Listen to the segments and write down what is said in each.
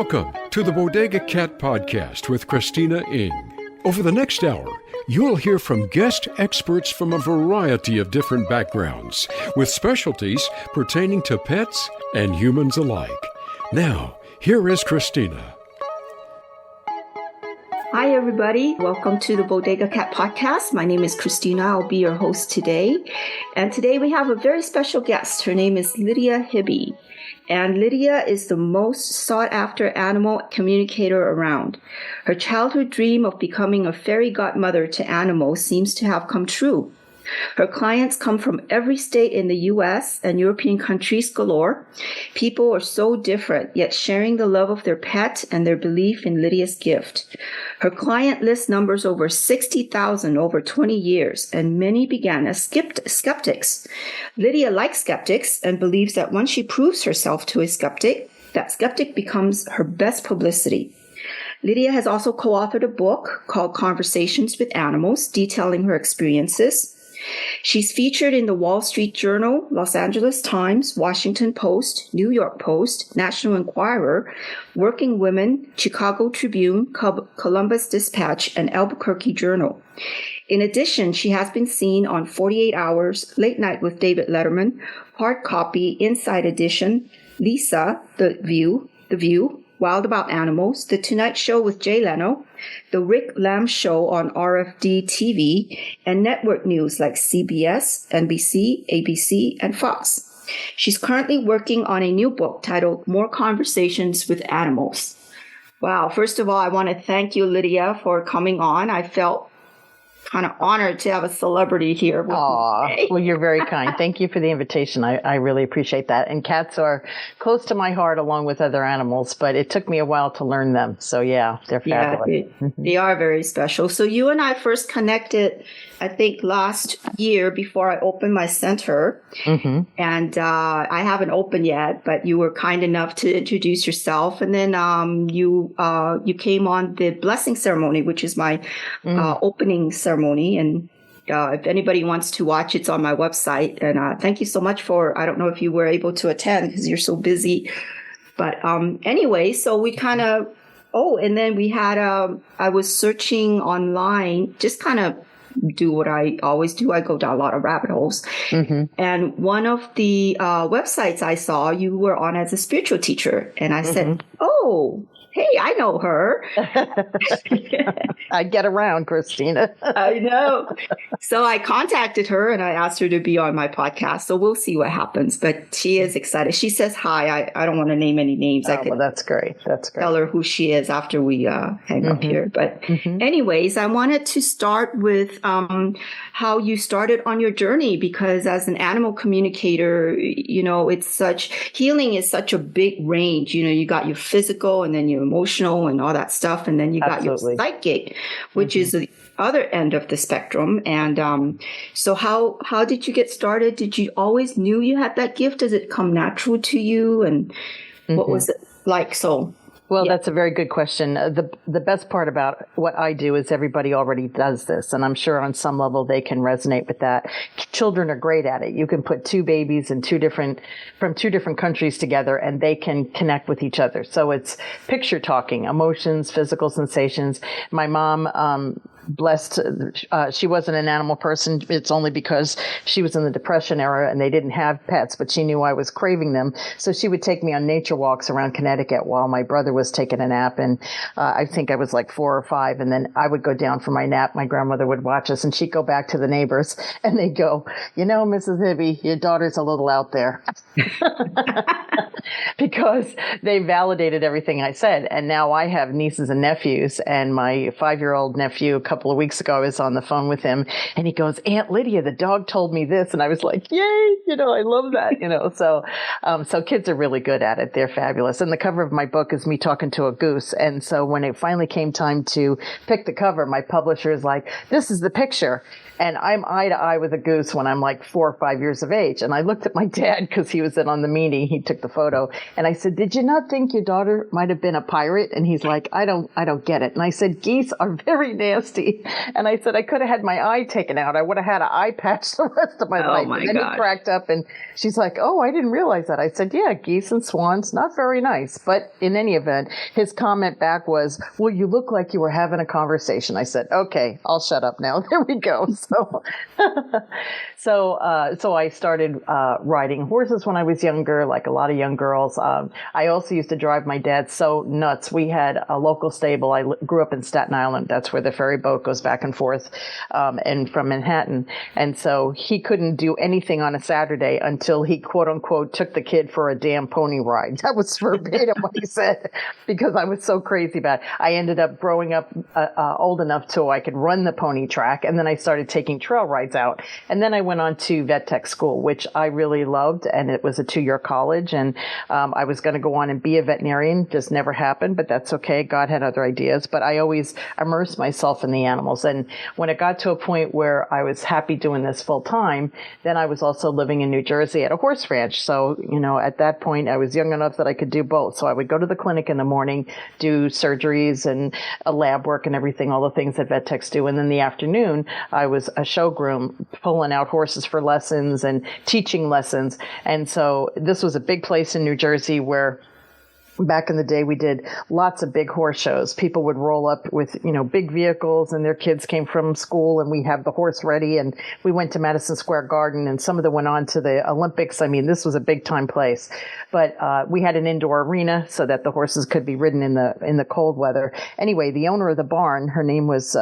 Welcome to the Bodega Cat Podcast with Christina Ng. Over the next hour, you'll hear from guest experts from a variety of different backgrounds, with specialties pertaining to pets and humans alike. Now, here is Christina. Hi, everybody. Welcome to the Bodega Cat Podcast. My name is Christina. I'll be your host today. And today we have a very special guest. Her name is Lydia Hiby. And Lydia is the most sought-after animal communicator around. Her childhood dream of becoming a fairy godmother to animals seems to have come true. Her clients come from every state in the U.S. and European countries galore. People are so different, yet sharing the love of their pet and their belief in Lydia's gift. Her client list numbers over 60,000 over 20 years, and many began as skeptics. Lydia likes skeptics and believes that once she proves herself to a skeptic, that skeptic becomes her best publicity. Lydia has also co-authored a book called Conversations with Animals, detailing her experiences. She's featured in the Wall Street Journal, Los Angeles Times, Washington Post, New York Post, National Enquirer, Working Women, Chicago Tribune, Columbus Dispatch, and Albuquerque Journal. In addition, she has been seen on 48 Hours, Late Night with David Letterman, Hard Copy, Inside Edition, Lisa, The View, Wild About Animals, The Tonight Show with Jay Leno, The Rick Lamb Show on RFD TV, and network news like CBS, NBC, ABC, and Fox. She's currently working on a new book titled More Conversations with Animals. Wow. First of all, I want to thank you, Lydia, for coming on. I felt kind of honored to have a celebrity here. Well, you're very kind. Thank you for the invitation. I really appreciate that. And cats are close to my heart along with other animals, but it took me a while to learn them. So yeah, they're fabulous. Yeah, they are very special. So you and I first connected, I think, last year before I opened my center. Mm-hmm. And I haven't opened yet, but you were kind enough to introduce yourself. And then you came on the blessing ceremony, which is my opening ceremony. And if anybody wants to watch, it's on my website. And thank you so much I don't know if you were able to attend because you're so busy. But anyway, so we kind of, and then we had, I was searching online, just kind of do what I always do. I go down a lot of rabbit holes. Mm-hmm. And one of the websites I saw, you were on as a spiritual teacher. And I said, hey, I know her. I get around, Christina. I know. So I contacted her and I asked her to be on my podcast. So we'll see what happens. But she is excited. She says hi. I don't want to name any names. Well, that's great. That's great. Tell her who she is after we hang up here. But anyways, I wanted to start with how you started on your journey, because as an animal communicator, healing is such a big range. You got your physical and then your emotional and all that stuff. And then you got your psychic, which is the other end of the spectrum. And so how did you get started? Did you always knew you had that gift? Does it come natural to you? And what was it like? Well, that's a very good question. The best part about what I do is everybody already does this, and I'm sure on some level they can resonate with that. Children are great at it. You can put two babies from two different countries together, and they can connect with each other. So it's picture talking, emotions, physical sensations. My mom, blessed, she wasn't an animal person. It's only because she was in the Depression era and they didn't have pets, but she knew I was craving them. So she would take me on nature walks around Connecticut while my brother was taking a nap. And I think I was like 4 or 5. And then I would go down for my nap. My grandmother would watch us and she'd go back to the neighbors and they'd go, Mrs. Hiby, your daughter's a little out there. Because they validated everything I said. And now I have nieces and nephews, and my 5-year-old nephew, a couple of weeks ago, I was on the phone with him and he goes, Aunt Lydia, the dog told me this. And I was like, yay, I love that, so kids are really good at it. They're fabulous. And the cover of my book is me talking to a goose. And so when it finally came time to pick the cover, my publisher is like, this is the picture. And I'm eye to eye with a goose when I'm like 4 or 5 years of age. And I looked at my dad because he was in on the meeting. He took the photo. photo. And I said, did you not think your daughter might have been a pirate? And he's like, I don't get it. And I said, geese are very nasty. And I said, I could have had my eye taken out. I would have had an eye patch the rest of my life. My and then gosh. he cracked up and she's like, oh, I didn't realize that. I said, yeah, geese and swans, not very nice. But in any event, his comment back was, well, you look like you were having a conversation. I said, okay, I'll shut up now. There we go. So I started riding horses when I was younger, like a lot of young girls. I also used to drive my dad so nuts. We had a local stable. I grew up in Staten Island. That's where the ferry boat goes back and forth, and from Manhattan. And so he couldn't do anything on a Saturday until he, quote unquote, took the kid for a damn pony ride. That was verbatim what he said, because I was so crazy about it. I ended up growing up old enough so I could run the pony track, and then I started taking trail rides out. And then I went on to vet tech school, which I really loved, and it was a 2-year college, and I was going to go on and be a veterinarian. Just never happened, but that's okay. God had other ideas, but I always immersed myself in the animals. And when it got to a point where I was happy doing this full time, then I was also living in New Jersey at a horse ranch. So, at that point, I was young enough that I could do both. So I would go to the clinic in the morning, do surgeries and lab work and everything, all the things that vet techs do. And then the afternoon, I was a show groom, pulling out horses for lessons and teaching lessons. And so this was a big place in New Jersey where back in the day, we did lots of big horse shows. People would roll up with, big vehicles, and their kids came from school, and we have the horse ready. And we went to Madison Square Garden, and some of them went on to the Olympics. I mean, this was a big time place. But we had an indoor arena so that the horses could be ridden in the cold weather. Anyway, the owner of the barn, her name was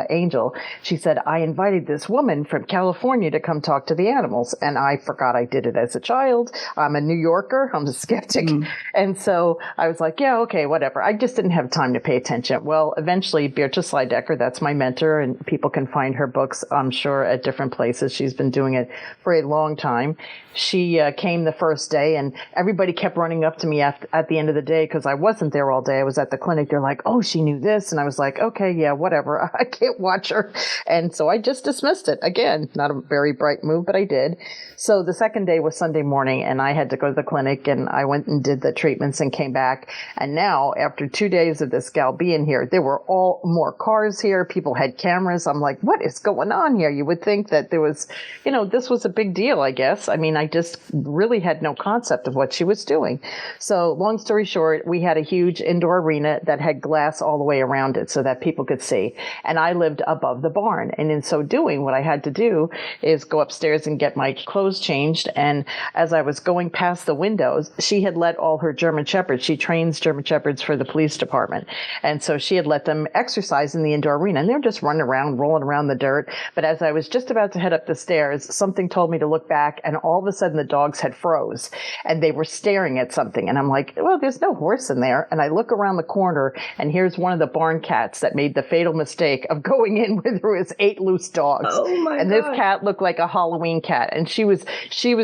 Angel. She said, I invited this woman from California to come talk to the animals. And I forgot I did it as a child. I'm a New Yorker. I'm a skeptic. And so I was like, yeah, okay, whatever. I just didn't have time to pay attention. Well, eventually, Beatrice Leidecker, that's my mentor, and people can find her books, I'm sure, at different places. She's been doing it for a long time. She came the first day, and everybody kept running up to me at the end of the day because I wasn't there all day. I was at the clinic. They're like, oh, she knew this. And I was like, okay, yeah, whatever. I can't watch her. And so I just dismissed it. Again, not a very bright move, but I did. So the second day was Sunday morning, and I had to go to the clinic, and I went and did the treatments and came back. And now, after 2 days of this gal being here, there were all more cars here. People had cameras. I'm like, what is going on here? You would think that there was, this was a big deal, I guess. I mean, I just really had no concept of what she was doing. So long story short, we had a huge indoor arena that had glass all the way around it so that people could see. And I lived above the barn. And in so doing, what I had to do is go upstairs and get my clothes changed. And as I was going past the windows, she had let all her German Shepherds, she trains German Shepherds for the police department. And so she had let them exercise in the indoor arena, and they're just running around, rolling around the dirt. But as I was just about to head up the stairs, something told me to look back, and all of a sudden the dogs had froze and they were staring at something. And I'm like, well, there's no horse in there. And I look around the corner, and here's one of the barn cats that made the fatal mistake of going in with his 8 loose dogs. Oh my and God. This cat looked like a Halloween cat. And she was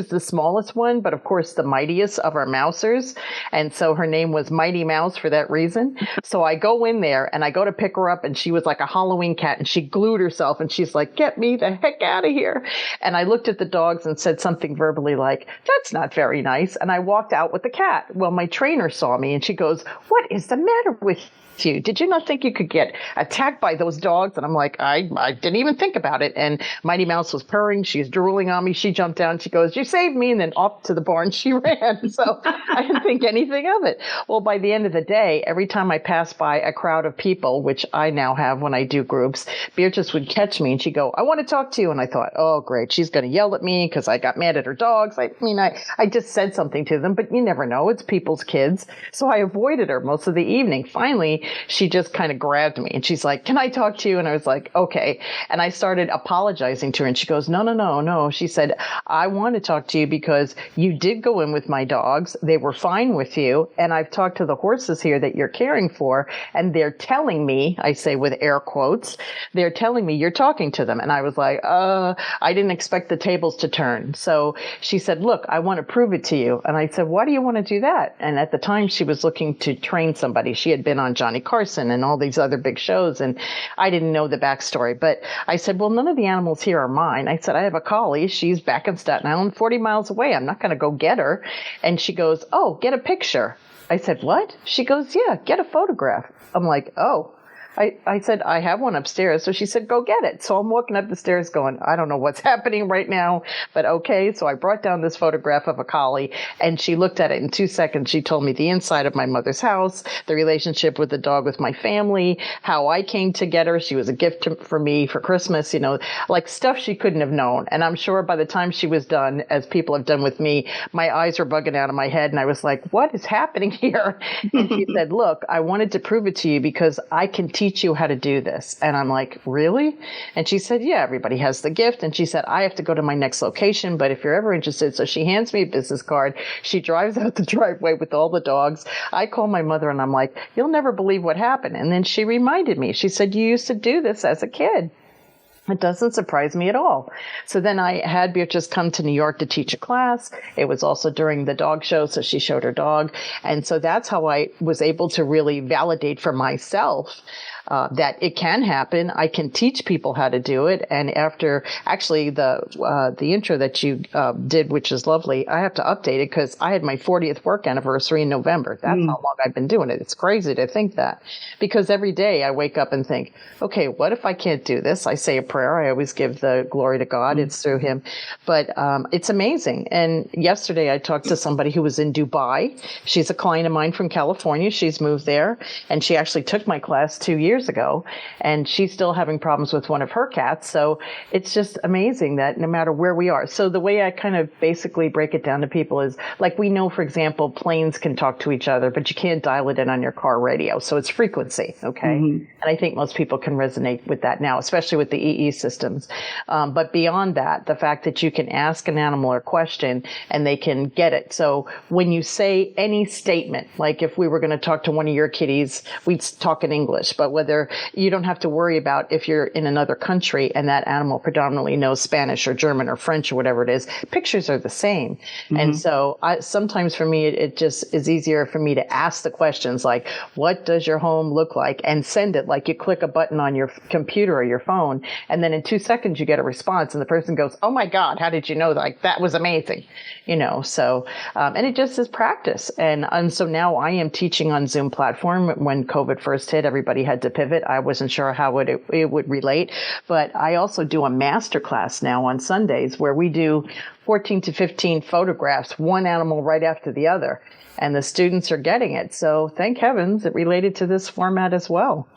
the smallest one, but of course the mightiest of our mousers. And so her name was Mighty Mouse for that reason. So I go in there and I go to pick her up, and she was like a Halloween cat, and she glued herself, and she's like, get me the heck out of here. And I looked at the dogs and said something verbally like, that's not very nice. And I walked out with the cat. Well, my trainer saw me, and she goes, what is the matter with you? Did you not think you could get attacked by those dogs? And I'm like, I didn't even think about it. And Mighty Mouse was purring. She was drooling on me. She jumped down. She goes, you saved me. And then off to the barn she ran. So I didn't think anything of it. Well, by the end of the day, every time I passed by a crowd of people, which I now have when I do groups, Beatrice would catch me and she'd go, I want to talk to you. And I thought, oh, great. She's going to yell at me because I got mad at her dogs. I just said something to them, but you never know. It's people's kids. So I avoided her most of the evening. Finally, she just kind of grabbed me and she's like, can I talk to you? And I was like, okay. And I started apologizing to her, and she goes, no. She said, I want to talk to you because you did go in with my dogs. They were fine with you. And I've talked to the horses here that you're caring for, and they're telling me, I say with air quotes, they're telling me you're talking to them. And I was like, I didn't expect the tables to turn. So she said, look, I want to prove it to you. And I said, why do you want to do that? And at the time she was looking to train somebody. She had been on John Johnny Carson and all these other big shows. And I didn't know the backstory, but I said, well, none of the animals here are mine. I said, I have a collie. She's back in Staten Island, 40 miles away. I'm not going to go get her. And she goes, oh, get a picture. I said, what? She goes, yeah, get a photograph. I'm like, oh. I said, I have one upstairs. So she said, go get it. So I'm walking up the stairs going, I don't know what's happening right now, but okay. So I brought down this photograph of a collie, and she looked at it in 2 seconds. She told me the inside of my mother's house, the relationship with the dog with my family, how I came to get her. She was a gift for me for Christmas, like stuff she couldn't have known. And I'm sure by the time she was done, as people have done with me, my eyes were bugging out of my head. And I was like, what is happening here? And she said, look, I wanted to prove it to you because I can teach you how to do this. And I'm like, really? And she said, yeah, everybody has the gift. And she said, I have to go to my next location, but if you're ever interested. So she hands me a business card. She drives out the driveway with all the dogs. I call my mother and I'm like, you'll never believe what happened. And then she reminded me, she said, you used to do this as a kid. It doesn't surprise me at all. So then I had Beatrice come to New York to teach a class. It was also during the dog show, so she showed her dog. And so that's how I was able to really validate for myself that it can happen. I can teach people how to do it. And after actually the intro that you did, which is lovely, I have to update it because I had my 40th work anniversary in November. That's how long I've been doing it. It's crazy to think that, because every day I wake up and think, okay, what if I can't do this? I say a prayer. I always give the glory to God. It's through him. But it's amazing. And yesterday I talked to somebody who was in Dubai. She's a client of mine from California. She's moved there, and she actually took my class 2 years ago, and she's still having problems with one of her cats. So it's just amazing that no matter where we are. So the way I kind of basically break it down to people is, like, we know, for example, planes can talk to each other, but you can't dial it in on your car radio. So it's frequency. Okay. And I think most people can resonate with that now, especially with the EE systems. But beyond that, the fact that you can ask an animal a question and they can get it. So when you say any statement, like if we were going to talk to one of your kitties, we'd talk in English, but whether you don't have to worry about if you're in another country and that animal predominantly knows Spanish or German or French or whatever it is, pictures are the same. And so sometimes for me, it just is easier for me to ask the questions like, what does your home look like? And send it, like you click a button on your computer or your phone, and then in 2 seconds you get a response and the person goes, oh my God, how did you know that? Like, that was amazing. So, and it just is practice. And so now I am teaching on Zoom platform. When COVID first hit, everybody had to pivot. I wasn't sure how it would relate, but I also do a master class now on Sundays where we do 14 to 15 photographs, one animal right after the other. And the students are getting it. So thank heavens it related to this format as well.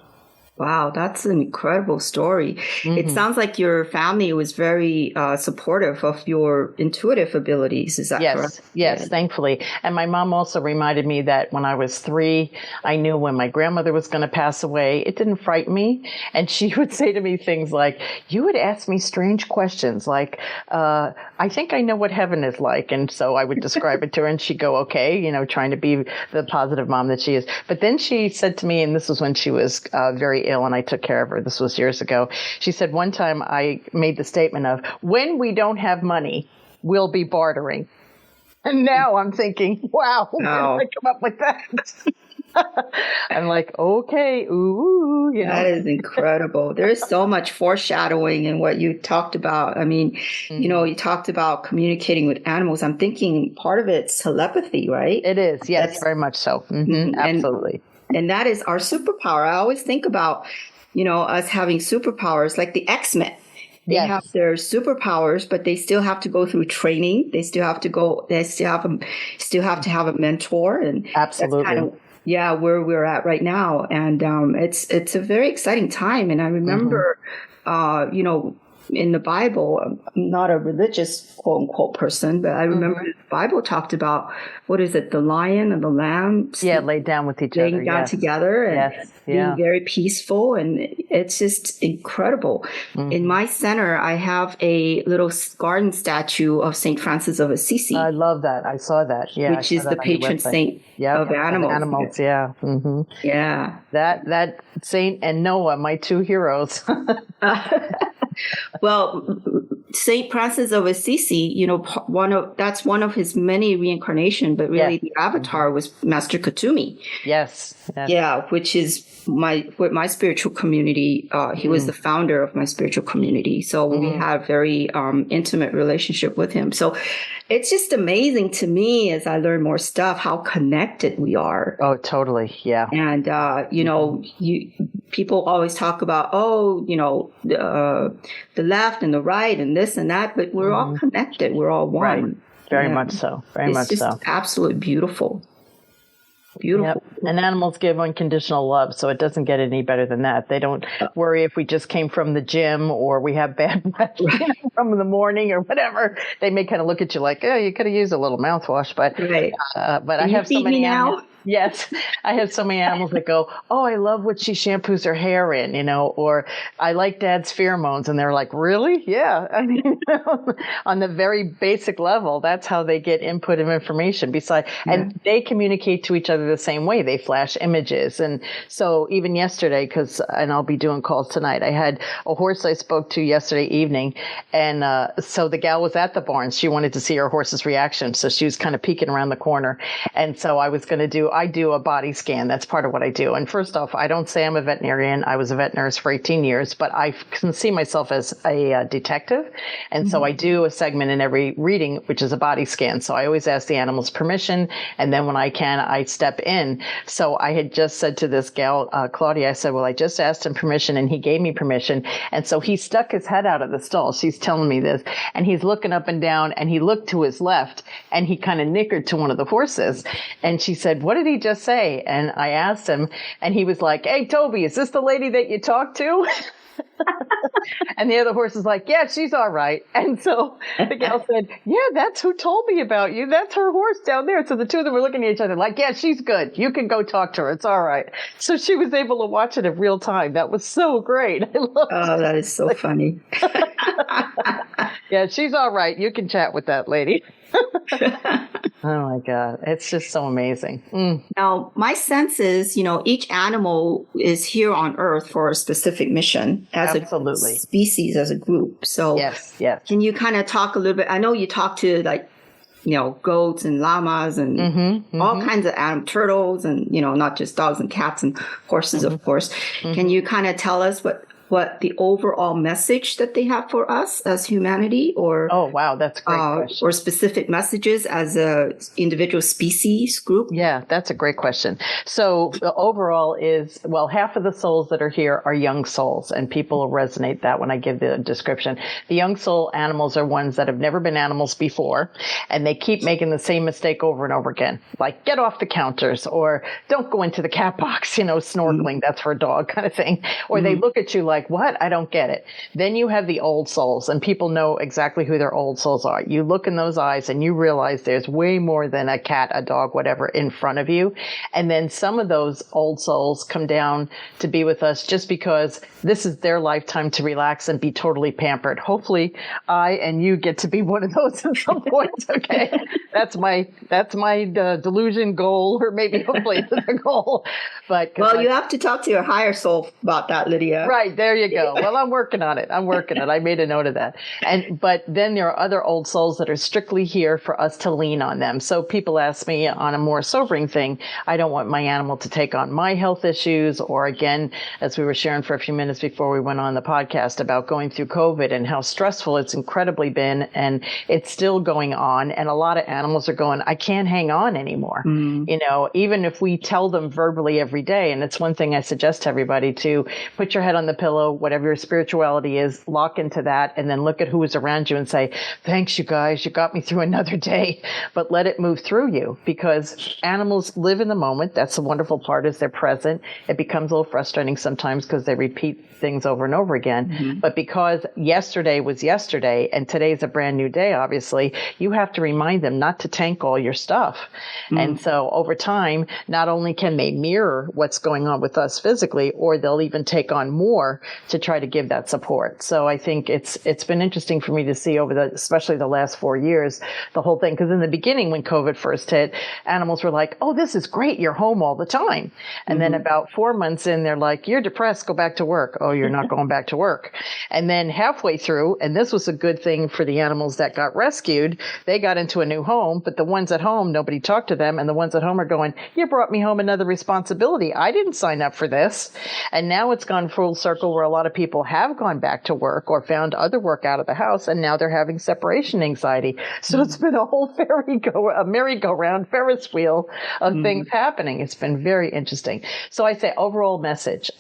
Wow, that's an incredible story. It sounds like your family was very supportive of your intuitive abilities. Is that correct? Yes, thankfully. And my mom also reminded me that when I was 3, I knew when my grandmother was going to pass away. It didn't frighten me. And she would say to me things like, you would ask me strange questions like, I think I know what heaven is like. And so I would describe it to her and she'd go, okay, trying to be the positive mom that she is. But then she said to me, and this was when she was very ill and I took care of her. This was years ago. She said one time I made the statement of, when we don't have money, we'll be bartering. And now I'm thinking, wow, where did I come up with that? I'm like, okay, ooh, That is incredible. There is so much foreshadowing in what you talked about. I mean, you talked about communicating with animals. I'm thinking part of it's telepathy, right? It is, yes, very much so. Absolutely. And that is our superpower. I always think about, us having superpowers like the X-Men. They have their superpowers, but they still have to go through training. They still have to have a mentor. And absolutely. That's kind of, where we're at right now. And it's a very exciting time. And I remember, in the Bible, I'm not a religious quote unquote person, but I remember the Bible talked about, what is it, the lion and the lamb? Laid down with each other. Laying down together and being very peaceful. And it's just incredible. In my center, I have a little garden statue of St. Francis of Assisi. I love that. I saw that. Which is the patron saint of animals. Yeah. That saint and Noah, my two heroes. Well, Saint Francis of Assisi, that's one of his many reincarnation, but really the avatar was Master Katumi. Yes. Yeah, which is my spiritual community. He was the founder of my spiritual community. So we have very intimate relationship with him. So it's just amazing to me as I learn more stuff, how connected we are. Oh, totally. Yeah. And, people always talk about, the left and the right and this and that, but we're all connected. We're all one. Right. Very much so. It's just absolutely beautiful. Beautiful. Yep. And animals give unconditional love, so it doesn't get any better than that. They don't worry if we just came from the gym or we have bad breath from the morning or whatever. They may kind of look at you like, oh, you could have used a little mouthwash, but I have so many animals. Yes. I have so many animals that go, oh, I love what she shampoos her hair in, or I like Dad's pheromones. And they're like, really? Yeah. I mean, on the very basic level, that's how they get input of information. And they communicate to each other the same way. They flash images. And so even yesterday, and I'll be doing calls tonight, I had a horse I spoke to yesterday evening. And so the gal was at the barn. She wanted to see her horse's reaction. So she was kind of peeking around the corner. And so I was going to I do a body scan. That's part of what I do. And first off, I don't say I'm a veterinarian. I was a vet nurse for 18 years, but I can see myself as a detective. And so I do a segment in every reading, which is a body scan. So I always ask the animal's permission. And then when I can, I step in. So I had just said to this gal, Claudia, I said, well, I just asked him permission and he gave me permission. And so he stuck his head out of the stall. She's telling me this. And he's looking up and down and he looked to his left and he kind of nickered to one of the horses. And she said, what did he just say? And I asked him and he was like, hey, Toby, is this the lady that you talked to? And the other horse is like, yeah, she's all right. And so the gal said, yeah, that's who told me about you. That's her horse down there. So the two of them were looking at each other like, yeah, she's good. You can go talk to her. It's all right. So she was able to watch it in real time. That was so great. I loved it. That is so funny. Yeah, she's all right. You can chat with that lady. Oh my God. It's just so amazing. Now, my sense is, each animal is here on Earth for a specific mission as a species, as a group. So yes. Can you kind of talk a little bit? I know you talk to goats and llamas and all kinds of turtles and, not just dogs and cats and horses, of course. Can you kind of tell us what the overall message that they have for us as humanity, or oh wow, that's a great question. Or specific messages as a individual species group? Yeah, that's a great question. So the overall is, well, half of the souls that are here are young souls, and people will resonate that when I give the description. The young soul animals are ones that have never been animals before, and they keep making the same mistake over and over again, like get off the counters, or don't go into the cat box, snorkeling, that's for a dog kind of thing, or they look at you like, what? I don't get it. Then you have the old souls, and people know exactly who their old souls are. You look in those eyes and you realize there's way more than a cat, a dog, whatever in front of you. And then some of those old souls come down to be with us just because this is their lifetime to relax and be totally pampered. Hopefully I and you get to be one of those at some point. Okay. That's my delusion goal, or maybe hopefully the goal. But you have to talk to your higher soul about that, Lydia. Right. There you go. Well, I'm working on it. I made a note of that. But then there are other old souls that are strictly here for us to lean on them. So people ask me on a more sobering thing, I don't want my animal to take on my health issues, or again, as we were sharing for a few minutes before we went on the podcast about going through COVID and how stressful it's incredibly been, and it's still going on. And a lot of animals are going, I can't hang on anymore. Even if we tell them verbally every day, and it's one thing I suggest to everybody to put your head on the pillow, whatever your spirituality is, lock into that, and then look at who is around you and say, thanks, you guys, you got me through another day, but let it move through you, because animals live in the moment. That's the wonderful part, is they're present. It becomes a little frustrating sometimes because they repeat things over and over again. But because yesterday was yesterday and today's a brand new day, obviously, you have to remind them not to tank all your stuff. And so over time, not only can they mirror what's going on with us physically, or they'll even take on more to try to give that support. So I think it's been interesting for me to see especially the last 4 years, the whole thing. Because in the beginning, when COVID first hit, animals were like, oh, this is great. You're home all the time. And then about 4 months in, they're like, you're depressed. Go back to work. Oh, you're not going back to work. And then halfway through, and this was a good thing for the animals that got rescued, they got into a new home, but the ones at home, nobody talked to them. And the ones at home are going, you brought me home another responsibility. I didn't sign up for this. And now it's gone full circle where a lot of people have gone back to work or found other work out of the house, and now they're having separation anxiety. So it's been a whole merry-go-round Ferris wheel of things happening. It's been very interesting. So I say overall message.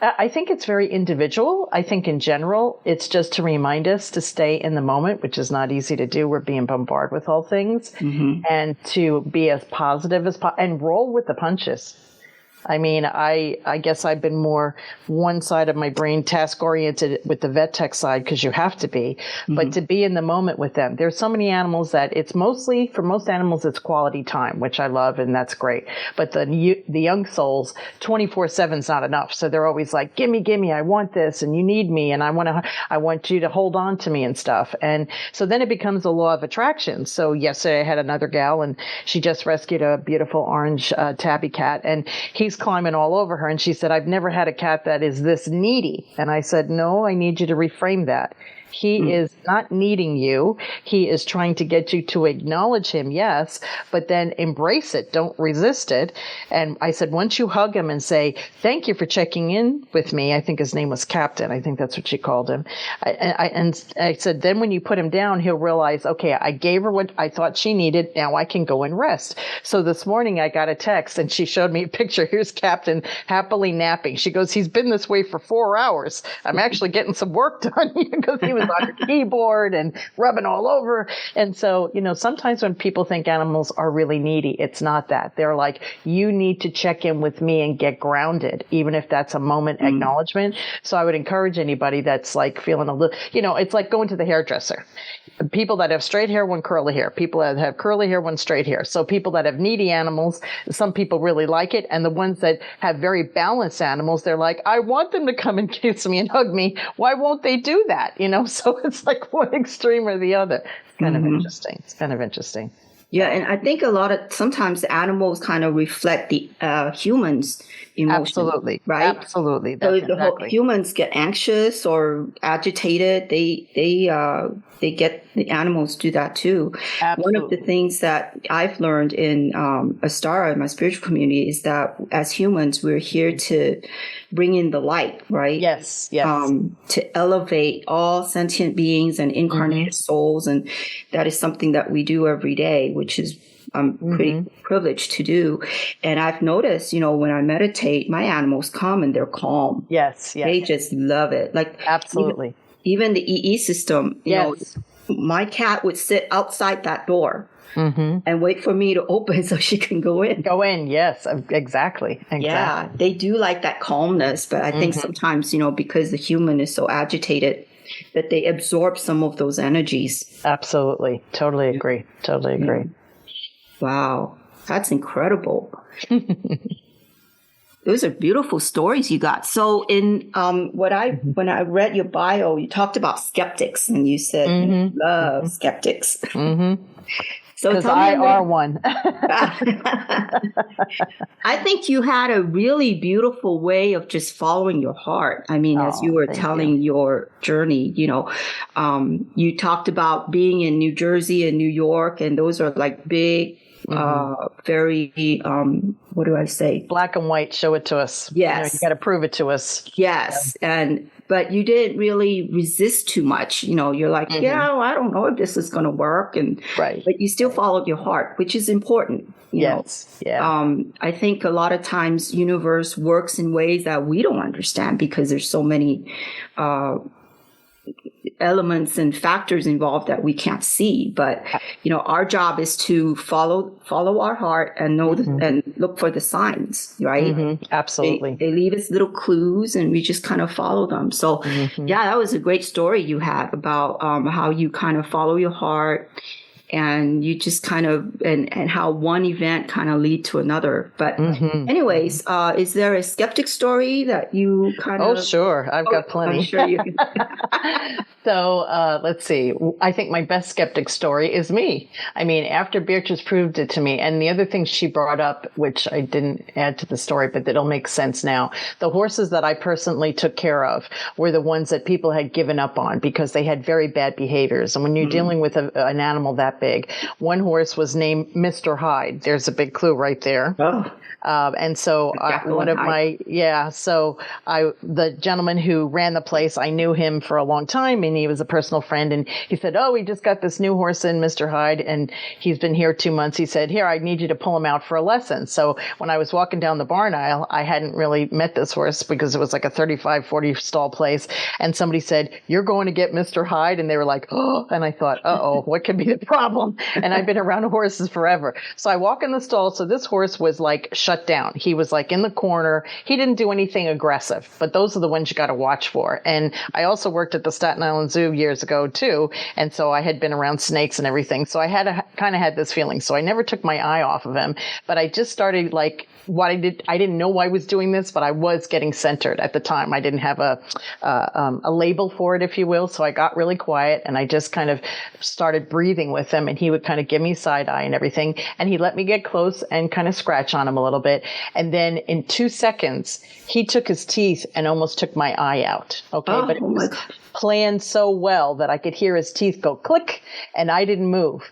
I think it's very individual. I think in general, it's just to remind us to stay in the moment, which is not easy to do. We're being bombarded with all things, and to be as positive as possible and roll with the punches. I mean, I guess I've been more one side of my brain task oriented with the vet tech side, because you have to be, but to be in the moment with them. There's so many animals that it's mostly, for most animals, it's quality time, which I love, and that's great. But the young souls, 24/7 is not enough. So they're always like, gimme, I want this, and you need me, and I want you to hold on to me and stuff. And so then it becomes a law of attraction. So yesterday I had another gal, and she just rescued a beautiful orange tabby cat, and he's climbing all over her. And she said, I've never had a cat that is this needy. And I said, no, I need you to reframe that. He is not needing you. He is trying to get you to acknowledge him, yes, but then embrace it. Don't resist it. And I said, once you hug him and say, thank you for checking in with me. I think his name was Captain. I think that's what she called him. And I said, then when you put him down, he'll realize, okay, I gave her what I thought she needed. Now I can go and rest. So this morning I got a text, and she showed me a picture. Here's Captain happily napping. She goes, he's been this way for 4 hours. I'm actually getting some work done because he was on her keyboard and rubbing all over. And so, sometimes when people think animals are really needy, it's not that. They're like, you need to check in with me and get grounded, even if that's a moment acknowledgement. So I would encourage anybody that's like feeling a little, it's like going to the hairdresser. People that have straight hair want curly hair. People that have curly hair want straight hair. So people that have needy animals, some people really like it. And the ones that have very balanced animals, they're like, I want them to come and kiss me and hug me. Why won't they do that? So it's like one extreme or the other. It's kind of interesting. It's kind of interesting. Yeah, and I think sometimes animals kind of reflect the humans' emotions. Absolutely, right? Absolutely. So if humans get anxious or agitated, they get the animals do that too. Absolutely. One of the things that I've learned in Astara, in my spiritual community, is that as humans, we're here to bring in the light, right? Yes. To elevate all sentient beings and incarnated souls, and that is something that we do every day, which is I'm pretty privileged to do. And I've noticed, when I meditate, my animals come and they're calm. Yes. They just love it. Like absolutely. Even the EE system, my cat would sit outside that door and wait for me to open so she can go in. Go in, yes, exactly. Yeah, they do like that calmness. But I think sometimes, because the human is so agitated, that they absorb some of those energies. Absolutely. Totally agree. Wow, that's incredible. Those are beautiful stories you got. So in when I read your bio, you talked about skeptics, and you said you love skeptics. So because I are one. I think you had a really beautiful way of just following your heart. I mean, as you were telling your journey, you talked about being in New Jersey and New York, and those are like big, very, what do I say? Black and white, show it to us. Yes. You got to prove it to us. Yes. But you didn't really resist too much. You're like, I don't know if this is going to work. But you still followed your heart, which is important. Yes. Yeah. I think a lot of times universe works in ways that we don't understand because there's so many, elements and factors involved that we can't see. But, our job is to follow our heart and know and look for the signs, right? Absolutely. They leave us little clues and we just kind of follow them. So that was a great story you had about how you kind of follow your heart and you just kind of, and how one event kind of lead to another. But anyways, is there a skeptic story that you kind of? Oh, sure. I've got plenty. I'm sure you can. So let's see. I think my best skeptic story is me. I mean, after Beatrice proved it to me, and the other thing she brought up, which I didn't add to the story, but it'll make sense now. The horses that I personally took care of were the ones that people had given up on because they had very bad behaviors. And when you're dealing with an animal that big, one horse was named Mr. Hyde. There's a big clue right there. Oh. And so the gentleman who ran the place, I knew him for a long time and he was a personal friend. And he said, oh, we just got this new horse in, Mr. Hyde, and he's been here 2 months. He said, here, I need you to pull him out for a lesson. So when I was walking down the barn aisle, I hadn't really met this horse because it was like a 35, 40 stall place. And somebody said, you're going to get Mr. Hyde. And they were like, oh, and I thought, uh-oh, what could be the problem? And I've been around horses forever. So I walk in the stall. So this horse was like shut down. He was like in the corner. He didn't do anything aggressive, but those are the ones you got to watch for. And I also worked at the Staten Island Zoo years ago too. And so I had been around snakes and everything. So I kind of had this feeling. So I never took my eye off of him, but I just started like what I did. I didn't know why I was doing this, but I was getting centered at the time. I didn't have a label for it, if you will. So I got really quiet and I just kind of started breathing with him, and he would kind of give me side eye and everything. And he let me get close and kind of scratch on him a little bit. And then in 2 seconds, he took his teeth and almost took my eye out. Okay. But it was planned so well that I could hear his teeth go click and I didn't move.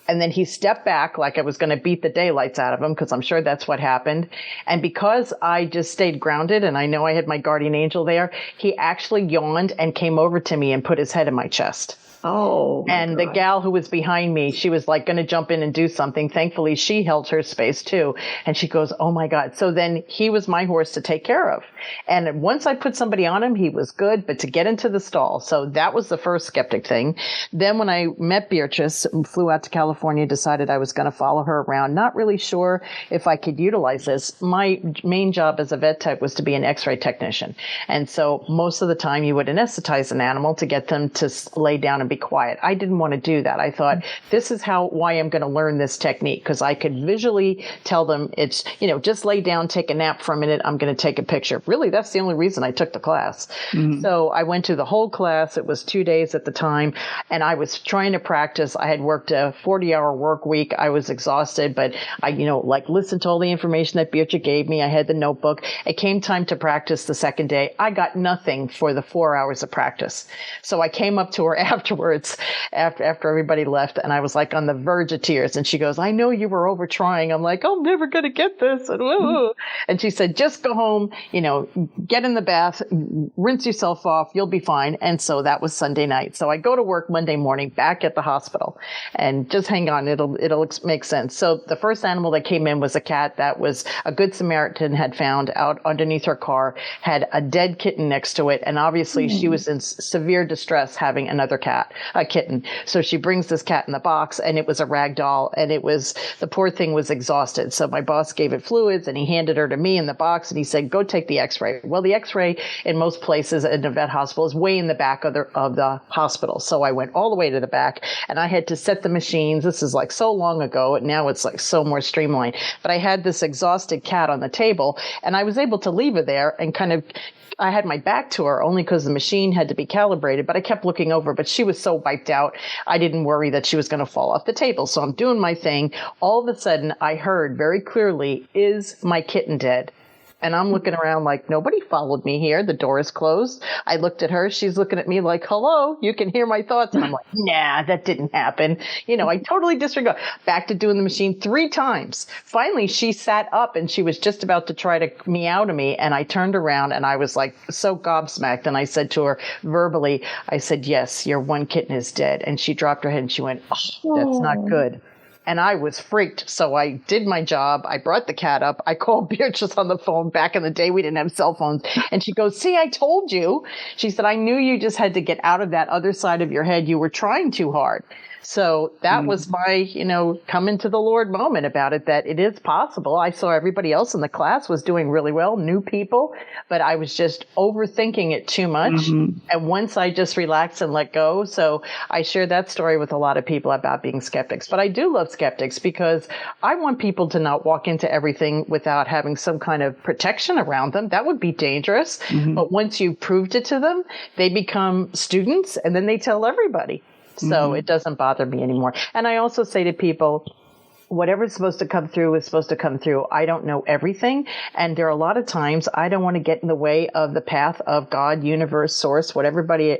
And then he stepped back like I was going to beat the daylights out of him, because I'm sure that's what happened. And because I just stayed grounded and I know I had my guardian angel there, he actually yawned and came over to me and put his head in my chest. Oh, and the gal who was behind me, she was like going to jump in and do something. Thankfully, she held her space too. And she goes, oh my God. So then he was my horse to take care of. And once I put somebody on him, he was good, but to get into the stall. So that was the first skeptic thing. Then when I met Beatrice, flew out to California, decided I was going to follow her around, not really sure if I could utilize this. My main job as a vet tech was to be an x-ray technician. And so most of the time you would anesthetize an animal to get them to lay down and be quiet. I didn't want to do that. I thought this is why I'm going to learn this technique, because I could visually tell them it's, just lay down, take a nap for a minute. I'm going to take a picture. Really, that's the only reason I took the class. Mm-hmm. So I went to the whole class. It was 2 days at the time, and I was trying to practice. I had worked a 40-hour work week. I was exhausted, but I, listened to all the information that Beatrice gave me. I had the notebook. It came time to practice the second day. I got nothing for the 4 hours of practice. So I came up to her afterwards, after everybody left, and I was like on the verge of tears. And she goes, I know you were over trying. I'm like, I'm never going to get this. And she said, just go home, get in the bath, rinse yourself off. You'll be fine. And so that was Sunday night. So I go to work Monday morning back at the hospital, and just hang on. It'll make sense. So the first animal that came in was a cat that was a Good Samaritan had found out underneath her car, had a dead kitten next to it. And obviously she was in severe distress having another a kitten. So she brings this cat in the box, and it was a rag doll, and the poor thing was exhausted. So my boss gave it fluids, and he handed her to me in the box, and he said, go take the x-ray. Well, the x-ray in most places in a vet hospital is way in the back of the hospital. So I went all the way to the back, and I had to set the machines. This is like so long ago, and now it's like so more streamlined. But I had this exhausted cat on the table, and I was able to leave her there and I had my back to her only because the machine had to be calibrated, but I kept looking over, but she was so wiped out. I didn't worry that she was going to fall off the table. So I'm doing my thing. All of a sudden I heard very clearly, is my kitten dead? And I'm looking around like, nobody followed me here. The door is closed. I looked at her. She's looking at me like, hello, you can hear my thoughts. And I'm like, nah, that didn't happen. I totally disregard. Back to doing the machine 3 times. Finally, she sat up and she was just about to try to meow to me. And I turned around and I was like so gobsmacked. And I said to her verbally, I said, yes, your one kitten is dead. And she dropped her head and she went, oh, that's not good. And I was freaked. So I did my job. I brought the cat up. I called Beatrice on the phone. Back in the day, we didn't have cell phones. And she goes, see, I told you. She said, I knew you just had to get out of that other side of your head. You were trying too hard. So that was my, coming to the Lord moment about it, that it is possible. I saw everybody else in the class was doing really well, new people, but I was just overthinking it too much. And once I just relaxed and let go, so I shared that story with a lot of people about being skeptics. But I do love skeptics because I want people to not walk into everything without having some kind of protection around them. That would be dangerous. But once you've proved it to them, they become students and then they tell everybody. So it doesn't bother me anymore. And I also say to people, whatever's supposed to come through is supposed to come through. I don't know everything. And there are a lot of times I don't want to get in the way of the path of God, universe, source, what everybody,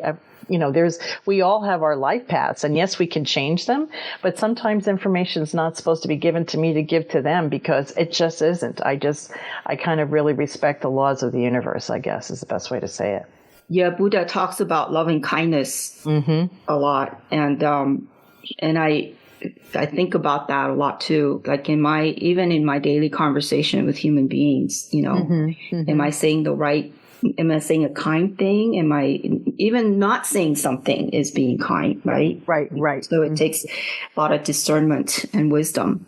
we all have our life paths. And yes, we can change them. But sometimes information is not supposed to be given to me to give to them because it just isn't. I kind of really respect the laws of the universe, I guess is the best way to say it. Yeah, Buddha talks about loving kindness a lot, and I think about that a lot too. Like even in my daily conversation with human beings, am I saying the right? Am I saying a kind thing? Am I even not saying something is being kind? Right. So it takes a lot of discernment and wisdom.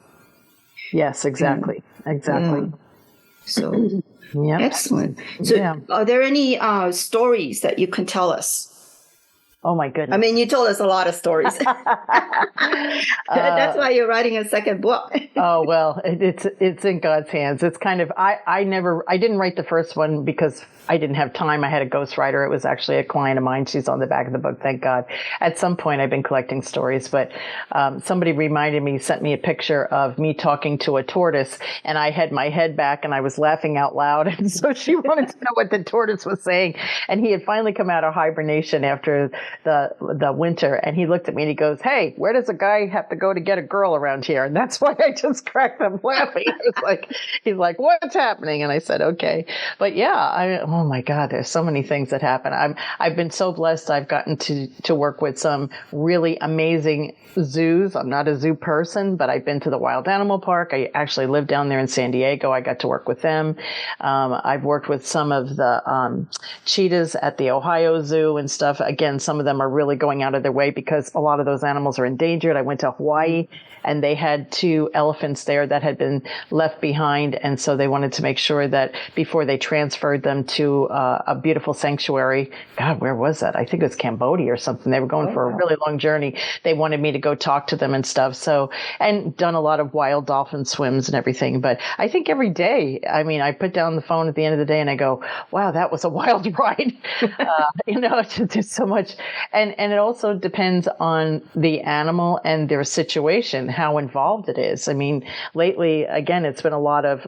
Yes, exactly. Yeah. So. Yeah. Excellent. So are there any stories that you can tell us? Oh, my goodness. I mean, you told us a lot of stories. That's why you're writing a second book. Oh, well, it's in God's hands. It's kind of, I didn't write the first one because I didn't have time. I had a ghostwriter. It was actually a client of mine. She's on the back of the book, thank God. At some point, I've been collecting stories, but somebody reminded me, sent me a picture of me talking to a tortoise, and I had my head back and I was laughing out loud. And so she wanted to know what the tortoise was saying. And he had finally come out of hibernation after the winter, and he looked at me and he goes, "Hey, where does a guy have to go to get a girl around here?" And that's why I just cracked up laughing. I was like, he's like, "What's happening?" And I said, "Okay." But yeah, oh my God, there's so many things that happen. I've been so blessed. I've gotten to work with some really amazing zoos. I'm not a zoo person, but I've been to the Wild Animal Park. I actually live down there in San Diego. I got to work with them. I've worked with some of the cheetahs at the Ohio Zoo and stuff. Again, some of them are really going out of their way because a lot of those animals are endangered. I went to Hawaii and they had 2 elephants there that had been left behind. And so they wanted to make sure that before they transferred them to a beautiful sanctuary, God, where was that? I think it was Cambodia or something. They were going for a really long journey. They wanted me to go talk to them and stuff. So, and done a lot of wild dolphin swims and everything. But I think every day, I mean, I put down the phone at the end of the day and I go, wow, that was a wild ride. There's so much. And it also depends on the animal and their situation, how involved it is. I mean, lately, again, it's been a lot of,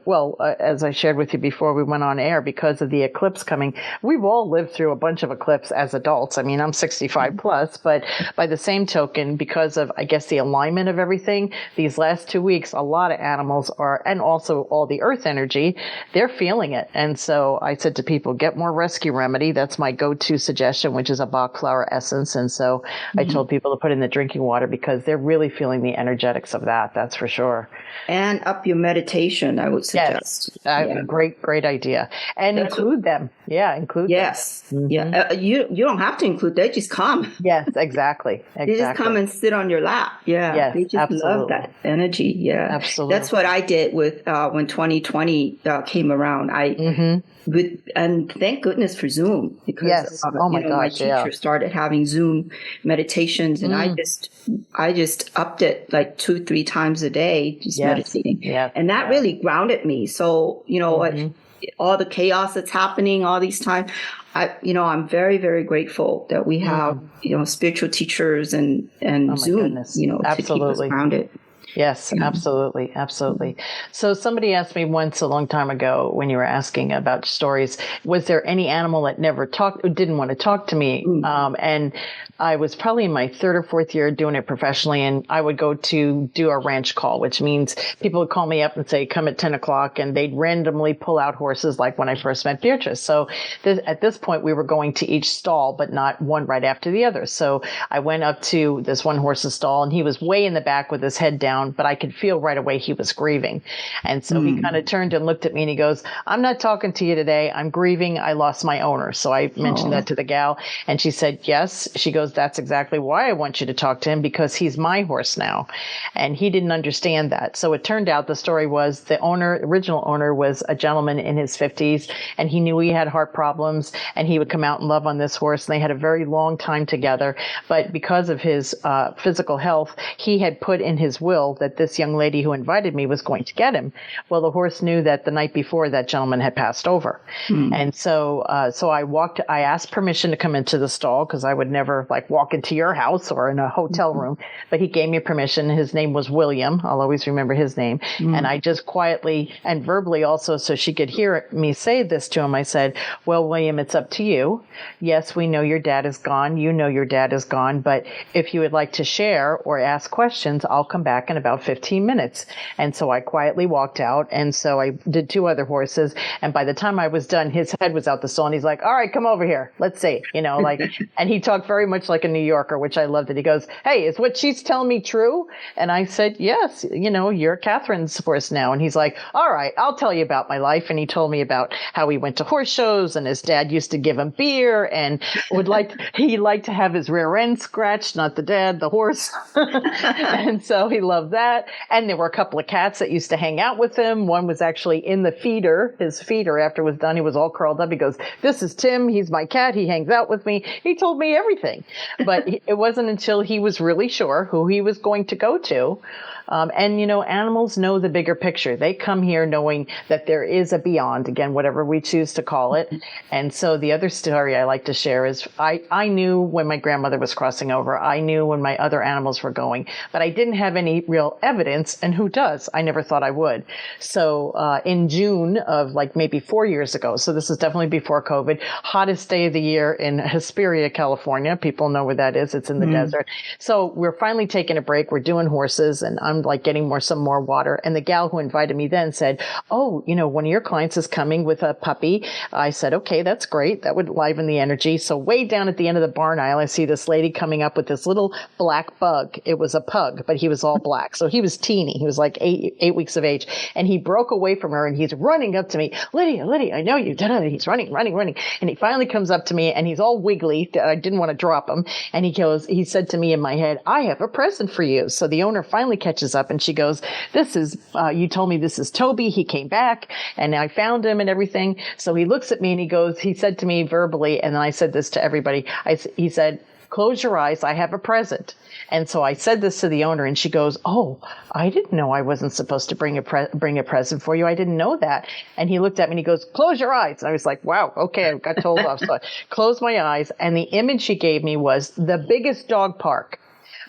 as I shared with you before we went on air, because of the eclipse coming, we've all lived through a bunch of eclipse as adults. I mean, I'm 65 plus, but by the same token, because of, I guess, the alignment of everything, these last 2 weeks, a lot of animals are, and also all the earth energy, they're feeling it. And so I said to people, get more rescue remedy. That's my go-to suggestion, which is a Bach flower essence. And so I told people to put in the drinking water because they're really feeling the energetics of that. That's for sure. And up your meditation, I would suggest. Yes. Great idea. And include them. Yeah, include them. Yes. Yeah. You don't have to include. They just come. Yes, exactly. They just come and sit on your lap. Yeah. Yes, they just love that energy. Yeah. Absolutely. That's what I did with when 2020 came around. And thank goodness for Zoom because my teacher started having Zoom meditations, and I just upped it like 2-3 times a day, just meditating, and that really grounded me. So all the chaos that's happening all these times, I'm very, very grateful that we have spiritual teachers and Zoom, to keep us grounded. Yes, absolutely. Absolutely. So somebody asked me once a long time ago when you were asking about stories, was there any animal that never didn't want to talk to me? And I was probably in my 3rd or 4th year doing it professionally. And I would go to do a ranch call, which means people would call me up and say, come at 10 o'clock. And they'd randomly pull out horses like when I first met Beatrice. So at this point, we were going to each stall, but not one right after the other. So I went up to this one horse's stall and he was way in the back with his head down. down, but I could feel right away he was grieving. And so he kind of turned and looked at me and he goes, I'm not talking to you today. I'm grieving. I lost my owner. So I mentioned that to the gal and she said, yes. She goes, that's exactly why I want you to talk to him, because he's my horse now. And he didn't understand that. So it turned out the story was the original owner was a gentleman in his 50s, and he knew he had heart problems, and he would come out and love on this horse. And they had a very long time together. But because of his physical health, he had put in his will that this young lady who invited me was going to get him. Well, the horse knew that the night before that gentleman had passed over. And so I asked permission to come into the stall, because I would never walk into your house or in a hotel room, but he gave me permission. His name was William. I'll always remember his name. And I just quietly and verbally also, so she could hear me say this to him, I said, well, William, it's up to you. Yes, we know your dad is gone. You know your dad is gone. But if you would like to share or ask questions, I'll come back in about 15 minutes. And so I quietly walked out. And so I did 2 other horses. And by the time I was done, his head was out the stall and he's like, all right, come over here. Let's see, and he talked very much like a New Yorker, which I loved it. He goes, hey, is what she's telling me true? And I said, yes, you're Catherine's horse now. And he's like, all right, I'll tell you about my life. And he told me about how he went to horse shows and his dad used to give him beer and he liked to have his rear end scratched, not the dad, the horse. And so he loved that. And there were a couple of cats that used to hang out with him. One was actually in the feeder, his feeder. After it was done, he was all curled up. He goes, this is Tim. He's my cat. He hangs out with me. He told me everything. But it wasn't until he was really sure who he was going to go to. Animals know the bigger picture. They come here knowing that there is a beyond, again, whatever we choose to call it. And so the other story I like to share is I knew when my grandmother was crossing over. I knew when my other animals were going, but I didn't have any real evidence. And who does? I never thought I would. So in June of maybe 4 years ago, so this is definitely before COVID, hottest day of the year in Hesperia, California. People know where that is. It's in the desert. So we're finally taking a break. We're doing horses and I'm getting some more water. And the gal who invited me then said, oh, one of your clients is coming with a puppy. I said, okay, that's great. That would liven the energy. So way down at the end of the barn aisle, I see this lady coming up with this little black bug. It was a pug, but he was all black. So he was teeny. He was like eight weeks of age. And he broke away from her and he's running up to me. Lydia, I know you. He's running. And he finally comes up to me and he's all wiggly. I didn't want to drop him. And he said to me in my head, I have a present for you. So the owner finally catches up and she goes, this is, you told me this is Toby. He came back and I found him and everything. So he looks at me and he said to me verbally, and then I said this to everybody. He said, close your eyes. I have a present. And so I said this to the owner and she goes, oh, I didn't know I wasn't supposed to bring a present for you. I didn't know that. And he looked at me and he goes, close your eyes. And I was like, wow, okay, I got told off. So I closed my eyes and the image she gave me was the biggest dog park.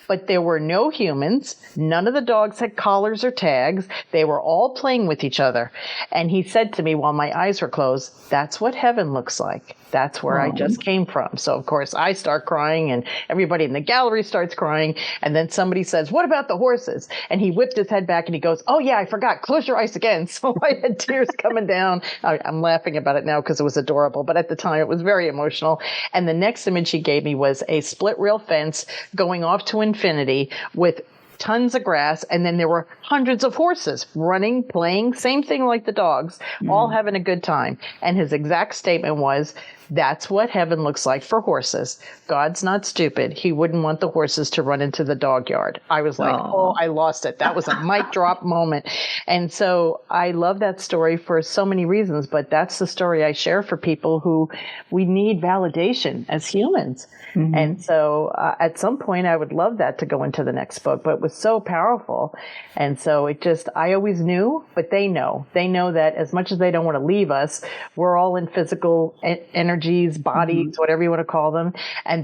But there were no humans. None of the dogs had collars or tags. They were all playing with each other. And he said to me while my eyes were closed, that's what heaven looks like. That's where I just came from. So, of course, I start crying and everybody in the gallery starts crying. And then somebody says, what about the horses? And he whipped his head back and he goes, oh, yeah, I forgot. Close your eyes again. So I had tears coming down. I'm laughing about it now because it was adorable. But at the time, it was very emotional. And the next image he gave me was a split rail fence going off to infinity with tons of grass, and then there were hundreds of horses running, playing, same thing like the dogs, all having a good time. And his exact statement was, that's what heaven looks like for horses. God's not stupid. He wouldn't want the horses to run into the dog yard. I was like, oh, I lost it. That was a mic drop moment. And so I love that story for so many reasons, but that's the story I share for people who we need validation as humans. And so at some point I would love that to go into the next book, but it was so powerful. And so I always knew, but they know that as much as they don't want to leave us, we're all in physical energies, bodies, whatever you want to call them. And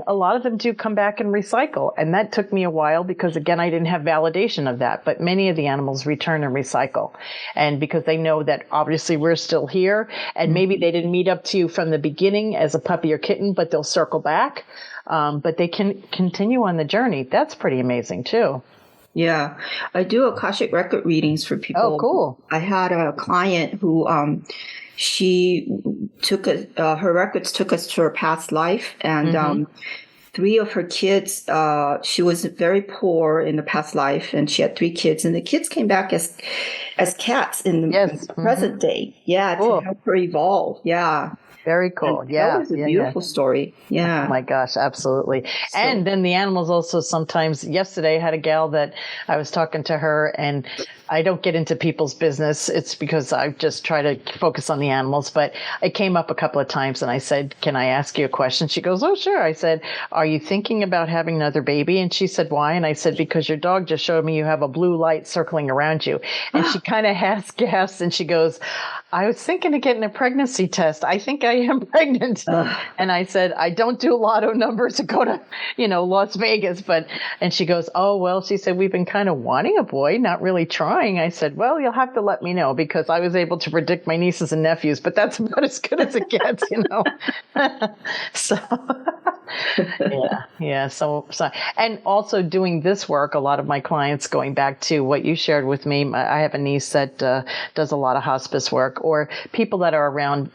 a lot of them do come back and recycle. And that took me a while because again, I didn't have validation of that, but many of the animals return and recycle. And because they know that obviously we're still here and maybe they didn't meet up to you from the beginning as a puppy or kitten, but they'll circle back. But they can continue on the journey. That's pretty amazing too. Yeah, I do Akashic record readings for people. Oh, cool. I had a client who she took her records took us to her past life, and 3 of her kids, she was very poor in the past life, and she had 3 kids, and the kids came back as cats in the present day. Yeah, to help her evolve. Yeah. Very cool. And that was a beautiful story. Yeah. Oh my gosh, absolutely. So, and then the animals also sometimes, yesterday I had a gal that I was talking to her, and I don't get into people's business. It's because I just try to focus on the animals, but it came up a couple of times and I said, can I ask you a question? She goes, oh, sure. I said, are you thinking about having another baby? And she said, why? And I said, because your dog just showed me you have a blue light circling around you. And she kind of gasped and she goes, I was thinking of getting a pregnancy test. I think I am pregnant. And I said, I don't do lotto numbers to go to, Las Vegas. And she goes, oh, well, she said, we've been kind of wanting a boy, not really trying. I said, well, you'll have to let me know, because I was able to predict my nieces and nephews, but that's about as good as it gets, So, yeah. So, and also doing this work, a lot of my clients, going back to what you shared with me, I have a niece that does a lot of hospice work, or people that are around,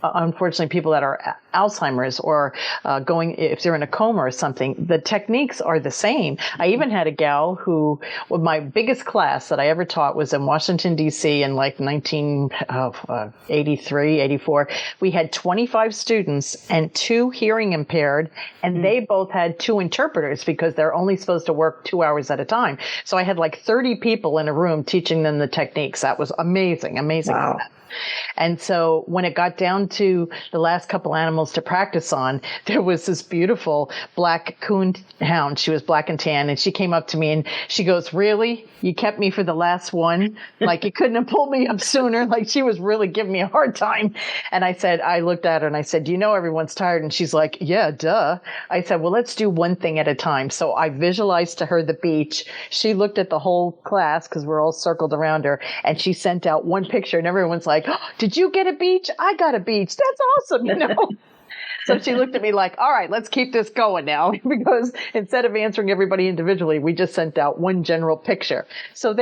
unfortunately, people that are Alzheimer's or if they're in a coma or something, the techniques are the same. I even had a gal who, my biggest class that I ever taught was in Washington, D.C. in like 1983, 84. We had 25 students and 2 hearing impaired, and they both had 2 interpreters because they're only supposed to work 2 hours at a time. So I had like 30 people in a room teaching them the techniques. That was amazing. Wow. And so when it got down to the last couple animals to practice on, there was this beautiful black coon hound. She was black and tan, and she came up to me and she goes, really? You kept me for the last one? Like, you couldn't have pulled me up sooner? Like, she was really giving me a hard time. And I looked at her and I said, everyone's tired? And she's like, yeah, duh. I said, well, let's do one thing at a time. So I visualized to her the beach. She looked at the whole class, because we're all circled around her, and she sent out one picture, and everyone's like, oh, did you get a beach? I got a beach. That's awesome, So she looked at me like, all right, let's keep this going now, because instead of answering everybody individually, we just sent out one general picture. So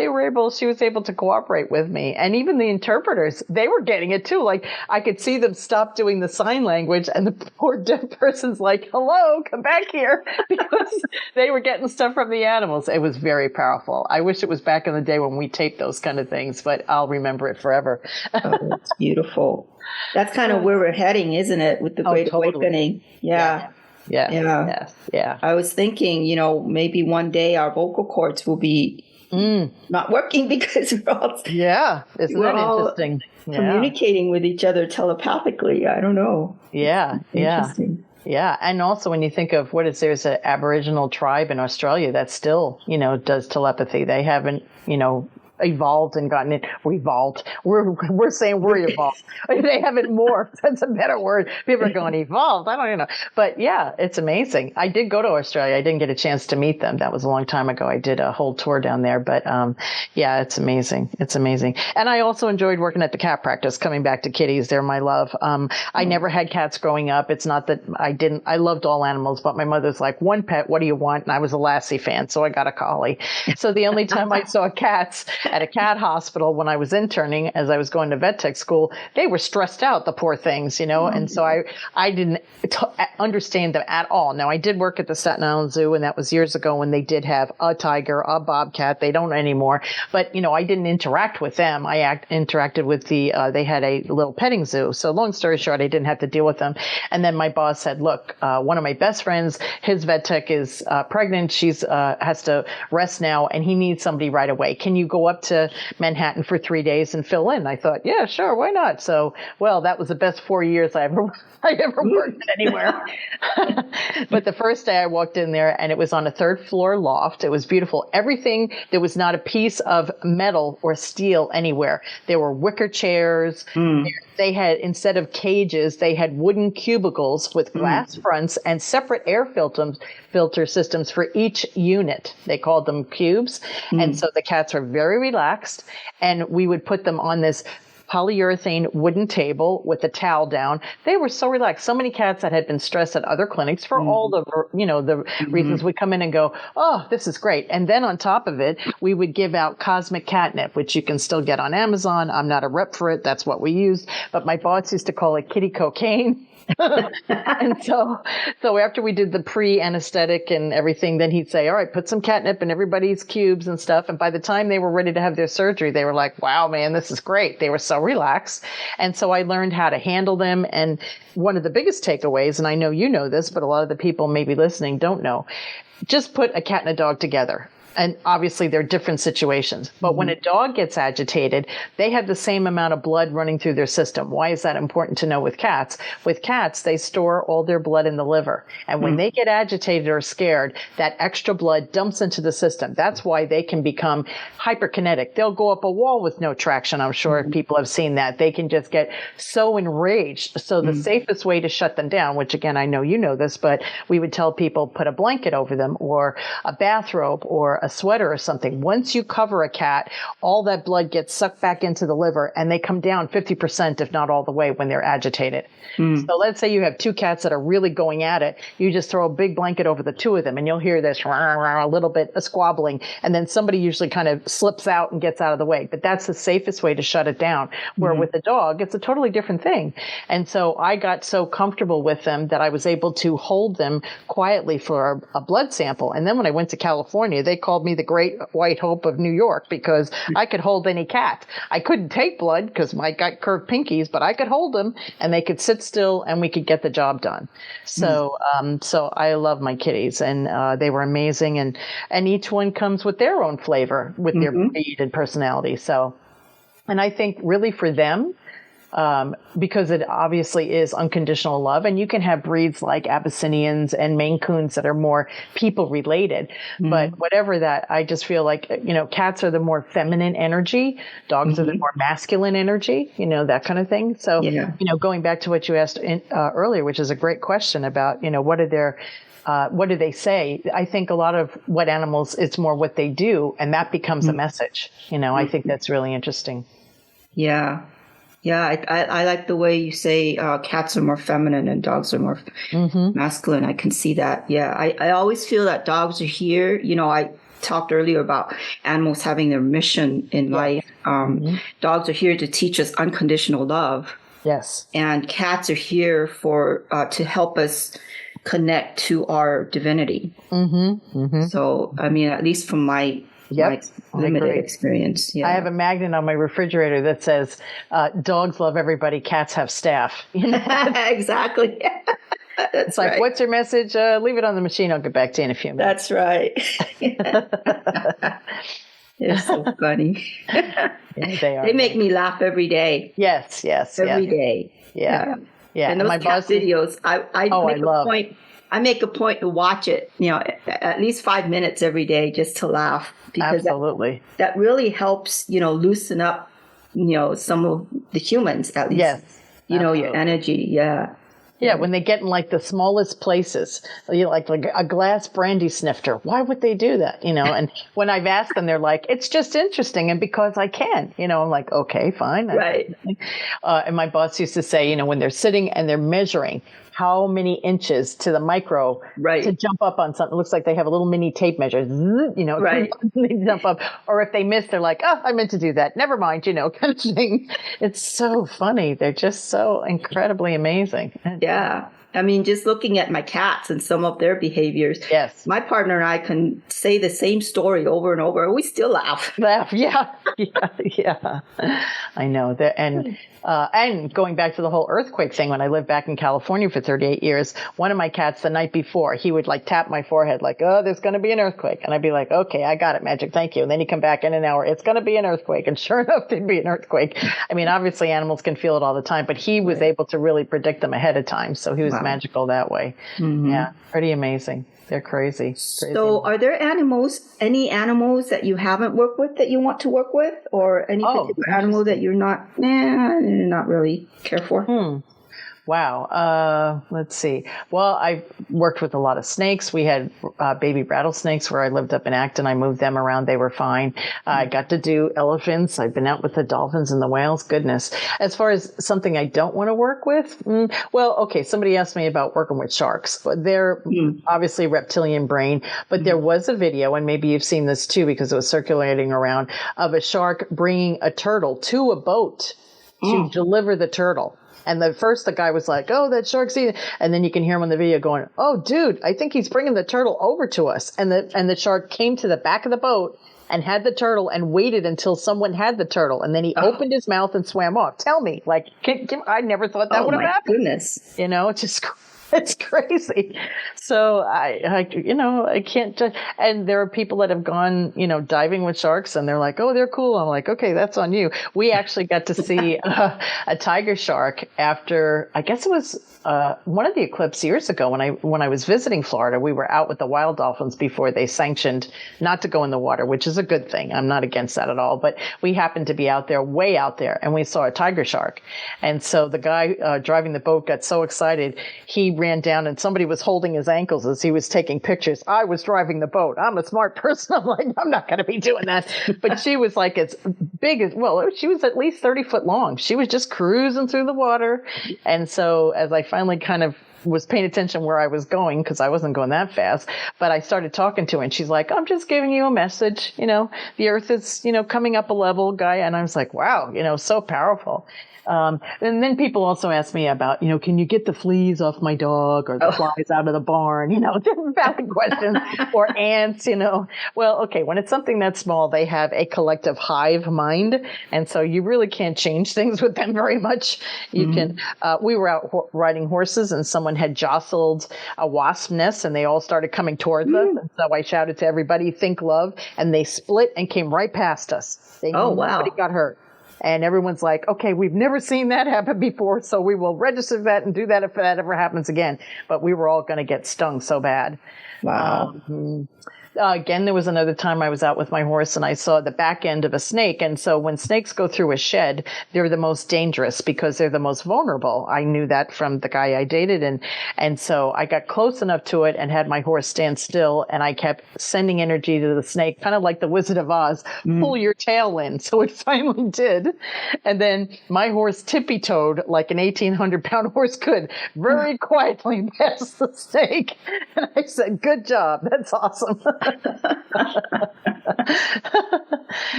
she was able to cooperate with me. And even the interpreters, they were getting it too. Like, I could see them stop doing the sign language, and the poor deaf person's like, hello, come back here, because they were getting stuff from the animals. It was very powerful. I wish it was back in the day when we taped those kind of things, but I'll remember it forever. Oh, it's beautiful. That's kind of where we're heading, isn't it? With the Great Awakening. Yeah. I was thinking, maybe one day our vocal cords will be not working, because we're all isn't that interesting? Communicating with each other telepathically. I don't know. Interesting. Yeah. And also when you think of there's an Aboriginal tribe in Australia that still, does telepathy. They haven't, evolved and gotten it revolved. We're saying we're evolved. They haven't morphed. That's a better word. People are going evolved. I don't know. But yeah, it's amazing. I did go to Australia. I didn't get a chance to meet them. That was a long time ago. I did a whole tour down there. But yeah, it's amazing. It's amazing. And I also enjoyed working at the cat practice, coming back to kitties. They're my love. I never had cats growing up. It's not that I loved all animals, but my mother's like, one pet, what do you want? And I was a Lassie fan, so I got a collie. So the only time I saw cats at a cat hospital when I was interning, as I was going to vet tech school, they were stressed out, the poor things, and so I didn't understand them at all. Now, I did work at the Staten Island Zoo, and that was years ago when they did have a tiger, a bobcat. They don't anymore. But, I didn't interact with them. I interacted with they had a little petting zoo. So long story short, I didn't have to deal with them. And then my boss said, look, one of my best friends, his vet tech is pregnant. She's has to rest now, and he needs somebody right away. Can you go up to Manhattan for 3 days and fill in? I thought, yeah, sure, why not? So, that was the best 4 years I ever worked anywhere. But the first day I walked in there, and it was on a 3rd floor loft. It was beautiful. Everything, there was not a piece of metal or steel anywhere. There were wicker chairs. They had, instead of cages, they had wooden cubicles with glass fronts and separate air filter systems for each unit. They called them cubes. And so the cats were very relaxed, and we would put them on this polyurethane wooden table with a towel down. They were so relaxed. So many cats that had been stressed at other clinics for all the, the reasons would come in and go, oh, this is great. And then on top of it, we would give out cosmic catnip, which you can still get on Amazon. I'm not a rep for it. That's what we used. But my boss used to call it kitty cocaine. And so after we did the pre-anesthetic and everything, then he'd say, all right, put some catnip in everybody's cubes and stuff. And by the time they were ready to have their surgery, they were like, wow, man, this is great. They were so relaxed. And so I learned how to handle them. And one of the biggest takeaways, and I know you know this, but a lot of the people maybe listening don't know, just put a cat and a dog together. And obviously they're different situations. But when a dog gets agitated, they have the same amount of blood running through their system. Why is that important to know with cats? With cats, they store all their blood in the liver. And when they get agitated or scared, that extra blood dumps into the system. That's why they can become hyperkinetic. They'll go up a wall with no traction. I'm sure people have seen that. They can just get so enraged. So the safest way to shut them down, which again, I know you know this, but we would tell people put a blanket over them or a bathrobe or a sweater or something. Once you cover a cat, all that blood gets sucked back into the liver and they come down 50%, if not all the way, when they're agitated. So let's say you have two cats that are really going at it. You just throw a big blanket over the two of them and you'll hear this a little bit of squabbling. And then somebody usually kind of slips out and gets out of the way. But that's the safest way to shut it down. Where with a dog, it's a totally different thing. And so I got so comfortable with them that I was able to hold them quietly for a blood sample. And then when I went to California, they called me the great white hope of New York because I could hold any cat. I couldn't take blood because I got curved pinkies, but I could hold them and they could sit still and we could get the job done. So, so I love my kitties and they were amazing. And each one comes with their own flavor, with their breed and personality. So, and I think really for them, because it obviously is unconditional love. And you can have breeds like Abyssinians and Maine Coons that are more people related. But whatever that, I just feel like, you know, cats are the more feminine energy. Dogs are the more masculine energy, you know, that kind of thing. So, you know, going back to what you asked earlier, which is a great question about, you know, what do they say? I think a lot of what animals, it's more what they do. And that becomes a message. You know, I think that's really interesting. Yeah. Yeah, I like the way you say cats are more feminine and dogs are more masculine. I can see that. Yeah, I always feel that dogs are here. You know, I talked earlier about animals having their mission in life. Dogs are here to teach us unconditional love. Yes. And cats are here for to help us connect to our divinity. So, I mean, at least from my limited experience. Yeah. I have a magnet on my refrigerator that says, dogs love everybody, cats have staff. You know? Exactly. It's like, what's your message? Leave it on the machine. I'll get back to you in a few minutes. That's right. They're so funny. Yeah, they are. They make me laugh every day. Yes. Every day. Yeah. And those my cat videos, I make a point to watch it, you know, at least 5 minutes every day just to laugh. Because absolutely. That really helps, you know, loosen up, you know, some of the humans, at least. Yes. You know, your energy. Yeah. Yeah, when they get in like the smallest places, you know, like a glass brandy snifter. Why would they do that? You know, and when I've asked them, they're like, it's just interesting. And because I can, you know, I'm like, okay, fine. Right. And my boss used to say, you know, when they're sitting and they're measuring how many inches to the micro to jump up on something. It looks like they have a little mini tape measure, you know, they jump up. Or if they miss, they're like, oh, I meant to do that. Never mind, you know, kind of thing. It's so funny. They're just so incredibly amazing. Yeah. I mean, just looking at my cats and some of their behaviors. Yes. My partner and I can say the same story over and over. We still laugh. Yeah. I know that. And going back to the whole earthquake thing, when I lived back in California for 38 years, one of my cats the night before, he would like tap my forehead like, oh, there's going to be an earthquake. And I'd be like, okay, I got it, Magic. Thank you. And then he'd come back in an hour. It's going to be an earthquake. And sure enough, there'd be an earthquake. I mean, obviously animals can feel it all the time, but he was able to really predict them ahead of time. So he was magical that way. Yeah. Pretty amazing. They're crazy. So are there any animals that you haven't worked with that you want to work with, or any particular animal that you're not really care for? Wow. Let's see. Well, I worked with a lot of snakes. We had baby rattlesnakes where I lived up in Acton. I moved them around. They were fine. I got to do elephants. I've been out with the dolphins and the whales. Goodness. As far as something I don't want to work with, well, okay. Somebody asked me about working with sharks. They're obviously reptilian brain, but there was a video, and maybe you've seen this too because it was circulating around, of a shark bringing a turtle to a boat to deliver the turtle. And the guy was like, "Oh, that shark's eating," and then you can hear him on the video going, "Oh, dude, I think he's bringing the turtle over to us." And the shark came to the back of the boat and had the turtle and waited until someone had the turtle, and then he opened his mouth and swam off. Tell me, like, I never thought that would have happened. Goodness. It's just. It's crazy. So I can't judge. And there are people that have gone, diving with sharks, and they're like, "Oh, they're cool." I'm like, "Okay, that's on you." We actually got to see a tiger shark after, I guess it was one of the eclipses years ago when I was visiting Florida. We were out with the wild dolphins before they sanctioned not to go in the water, which is a good thing. I'm not against that at all. But we happened to be out there, way out there, and we saw a tiger shark. And so the guy driving the boat got so excited, he ran down and somebody was holding his ankles as he was taking pictures. I was driving the boat. I'm a smart person. I'm like, I'm not going to be doing that. But she was like as big as, she was at least 30 foot long. She was just cruising through the water. And so as I finally kind of was paying attention where I was going, because I wasn't going that fast, but I started talking to her and she's like, "I'm just giving you a message. The earth is, coming up a level, guy." And I was like, wow, so powerful. And then people also ask me about, can you get the fleas off my dog or the flies out of the barn? Valid questions. Or ants, Well, okay, when it's something that small, they have a collective hive mind. And so you really can't change things with them very much. You can, we were out riding horses and someone had jostled a wasp nest and they all started coming towards us. And so I shouted to everybody, "Think love." And they split and came right past us. Nobody got hurt. And everyone's like, "Okay, we've never seen that happen before, so we will register that and do that if that ever happens again." But we were all going to get stung so bad. Wow. Again, there was another time I was out with my horse and I saw the back end of a snake. And so when snakes go through a shed, they're the most dangerous because they're the most vulnerable. I knew that from the guy I dated. And so I got close enough to it and had my horse stand still. And I kept sending energy to the snake, kind of like the Wizard of Oz, pull your tail in. So it finally did. And then my horse tippy-toed like an 1,800-pound horse could, very quietly past the snake. And I said, "Good job. That's awesome."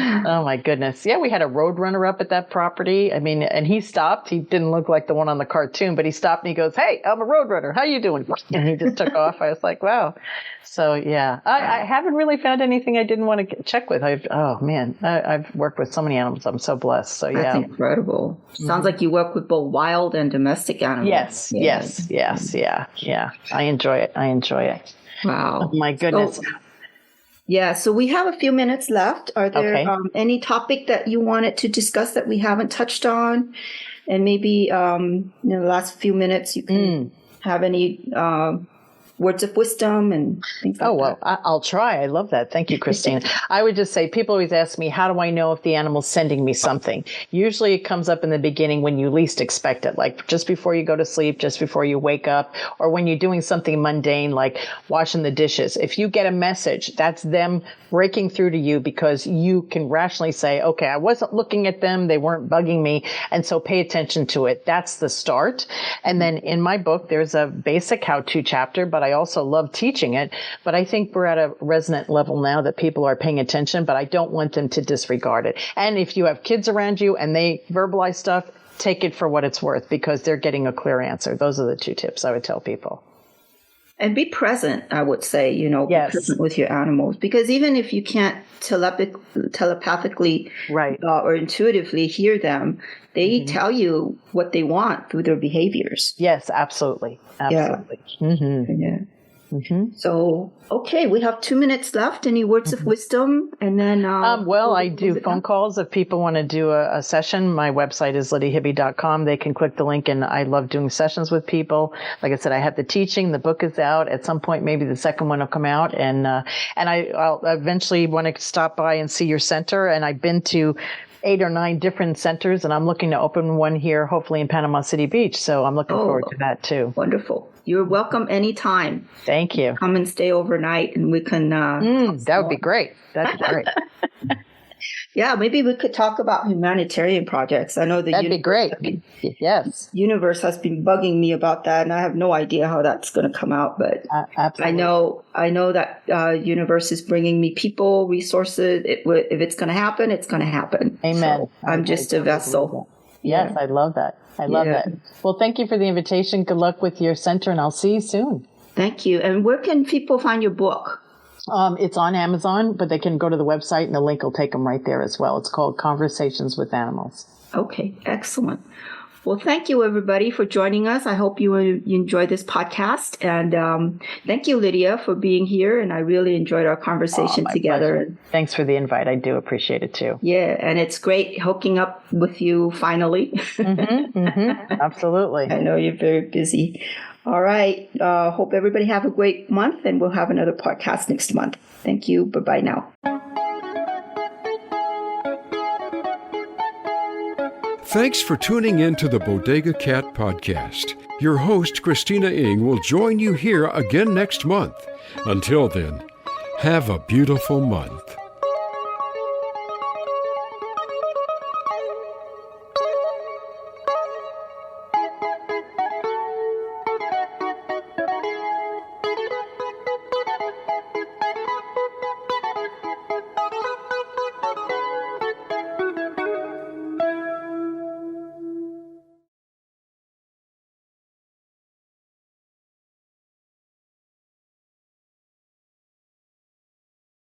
Oh my goodness. Yeah, we had a road runner up at that property. I mean, and he stopped. He didn't look like the one on the cartoon, but he stopped and he goes, "Hey, I'm a road runner. How you doing?" And he just took off. I was like, wow. So yeah, I haven't really found anything I didn't want to check with. I've worked with so many animals. I'm so blessed. So yeah. That's incredible. Sounds like you work with both wild and domestic animals. Yes. Yeah. I enjoy it. Wow. Oh my goodness. So we have a few minutes left. Are there any topic that you wanted to discuss that we haven't touched on? And maybe in the last few minutes you can have any words of wisdom and things like that. I'll try. I love that. Thank you, Christine. I would just say, people always ask me, how do I know if the animal's sending me something? Usually it comes up in the beginning when you least expect it, like just before you go to sleep, just before you wake up, or when you're doing something mundane like washing the dishes. If you get a message, that's them breaking through to you because you can rationally say, okay, I wasn't looking at them. They weren't bugging me. And so pay attention to it. That's the start. And then in my book, there's a basic how-to chapter, but I also love teaching it. But I think we're at a resonant level now that people are paying attention, but I don't want them to disregard it. And if you have kids around you and they verbalize stuff, take it for what it's worth because they're getting a clear answer. Those are the 2 tips I would tell people. And be present, I would say, be present with your animals. Because even if you can't telepathically or intuitively hear them, they tell you what they want through their behaviors. Yes, absolutely. Yeah. So, okay, we have 2 minutes left. Any words of wisdom? And then, I do phone calls. If people want to do a session, my website is lydiahiby.com. They can click the link, and I love doing sessions with people. Like I said, I have the teaching. The book is out. At some point, maybe the second one will come out, and I'll eventually want to stop by and see your center. And I've been to 8 or 9 different centers, and I'm looking to open one here, hopefully in Panama City Beach. So I'm looking forward to that too. Wonderful. You're welcome anytime. Thank you. Come and stay overnight, and we can. That would be great. That'd be great. Yeah, maybe we could talk about humanitarian projects. I know that'd be great. Yes, universe has been bugging me about that, and I have no idea how that's going to come out. But absolutely. I know that universe is bringing me people, resources. If it's going to happen, it's going to happen. Amen. So I'm just a vessel. Yes, I love that. I love that. Well, thank you for the invitation. Good luck with your center, and I'll see you soon. Thank you. And where can people find your book? It's on Amazon, but they can go to the website and the link will take them right there as well. It's called Conversations with Animals. Okay, excellent. Well, thank you, everybody, for joining us. I hope you enjoyed this podcast. And thank you, Lydia, for being here. And I really enjoyed our conversation together. Pleasure. Thanks for the invite. I do appreciate it, too. Yeah, and it's great hooking up with you finally. Absolutely. I know you're very busy. All right. Hope everybody have a great month, and we'll have another podcast next month. Thank you. Bye-bye now. Thanks for tuning in to the Bodega Cat Podcast. Your host, Christina Ng, will join you here again next month. Until then, have a beautiful month.